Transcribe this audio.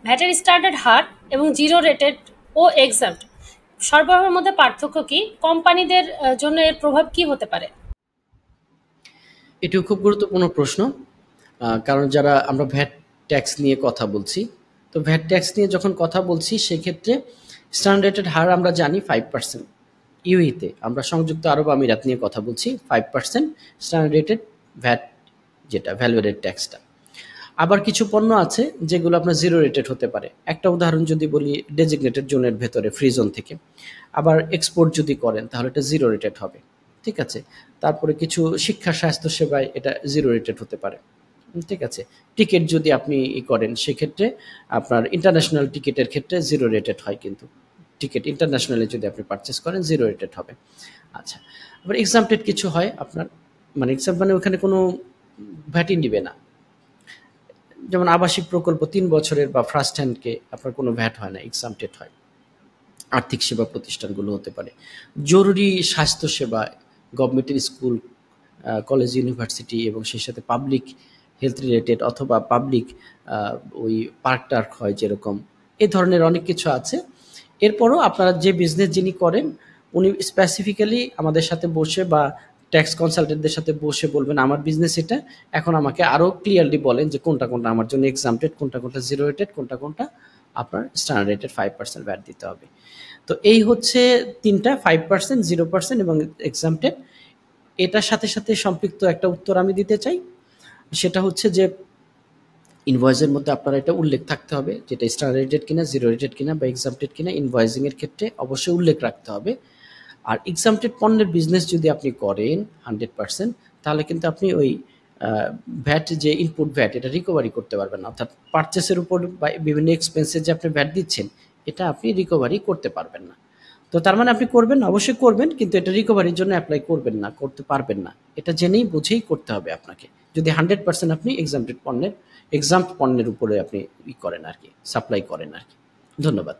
ভ্যাটের standard হার এবং zero rated ও এক্সাম্পট সরবরাহের মধ্যে পার্থক্য কি? কোম্পানিদের জন্য এর প্রভাব কি হতে পারে? এটিও খুব গুরুত্বপূর্ণ প্রশ্ন। কারণ যারা আমরা ভ্যাট ট্যাক্স নিয়ে কথা বলছি, তো ভ্যাট ট্যাক্স নিয়ে যখন কথা বলছি সেক্ষেত্রে স্ট্যান্ডার্ডের হার আমরা জানি 5%। ইউইতে আমরা সংযুক্ত আরব আমিরাত নিয়ে কথা বলছি, 5% স্ট্যান্ডার্ডেড ভ্যাট, যেটা ভ্যালু এডেড ট্যাক্সটা। আবার কিছু পণ্য আছে যেগুলো আপনার জিরো রেটেড হতে পারে। একটা উদাহরণ যদি বলি, ডেজিগনেটেড জোনের ভেতরে ফ্রি জোন থেকে। আবার এক্সপোর্ট যদি করেন তাহলে এটা জিরো রেটেড হবে। ঠিক আছে? তারপরে কিছু শিক্ষা স্বাস্থ্য সেবায় এটা জিরো রেটেড হতে পারে। ঠিক আছে? টিকেট যদি আপনি করেন সেক্ষেত্রে আপনার ইন্টারন্যাশনাল টিকেটের ক্ষেত্রে জিরো রেটেড হয় কিন্তু। টিকেট ইন্টারন্যাশনালি যদি আপনি পারচেজ করেন জিরো রেটেড হবে। আচ্ছা। আবার এক্সাম্পটেড কিছু হয় আপনার, মানে এক্সাম্পল মানে ওখানে কোনো ভ্যাটই নিবে না। যেমন আবাসিক প্রকল্প ৩ বছরের বা ফার্স্ট হ্যান্ডকে আপনার কোনো ভ্যাট হয় না, এক্সাম্পটেড হয়। আর্থিক সেবা প্রতিষ্ঠানগুলো হতে পারে। জরুরি স্বাস্থ্যসেবা, গভর্নমেন্টের স্কুল, কলেজ, ইউনিভার্সিটি এবং সেই সাথে পাবলিক হেলথ রিলেটেড অথবা পাবলিক ওই পার্ক-টার্ক হয় যেরকম, এ ধরনের অনেক কিছু আছে। এরপরও আপনারা যে বিজনেস যিনি করেন উনি স্পেসিফিক্যালি আমাদের সাথে বসে বা ট্যাক্স কনসালটেন্টদের সাথে বসে বলবেন আমার বিজনেস এটা, এখন আমাকে আরও ক্লিয়ারলি বলেন যে কোনটা কোনটা আমার জন্য এক্সাম্পটেড, কোনটা কোনটা জিরো রেটেড, কোনটা কোনটা আপনার স্ট্যান্ডার্ড রেটেড 5% ভ্যাট দিতে হবে। তো এই হচ্ছে তিনটা, 5%, 0% এবং এক্সাম্পটেড। এটার সাথে সাথে সম্পৃক্ত একটা উত্তর আমি দিতে চাই। সেটা হচ্ছে যে ইনভয়েসের মধ্যে আপনার এটা উল্লেখ থাকতে হবে যেটা স্ট্যান্ডার্ড রেটেড কিনা, জিরো রেটেড কিনা বা এক্সাম্পটেড কিনা, ইনভয়েসিং এর ক্ষেত্রে অবশ্যই উল্লেখ রাখতে হবে। আর এক্সাম্পটেড পণ্যের বিজনেস যদি আপনি করেন 100%, তাহলে কিন্তু আপনি ওই ভ্যাট যে ইনপুট ভ্যাট এটা রিকভারি করতে পারবেন না। অর্থাৎ পারচেসের উপর বা বিভিন্ন এক্সপেন্সে যে আপনি ভ্যাট দিচ্ছেন এটা আপনি রিকভারি করতে পারবেন না। তো তার মানে আপনি করবেন না, অবশ্যই করবেন, কিন্তু এটা রিকভারির জন্য এপ্লাই করবেন না, করতে পারবেন না। এটা জেনেই বুঝেই করতে হবে আপনাকে। যদি 100% আপনি এক্সাম্পটেড পণ্যের, এক্সাম্পট পণ্যের উপরে আপনি করেন আরকি, সাপ্লাই করেন আরকি। ধন্যবাদ।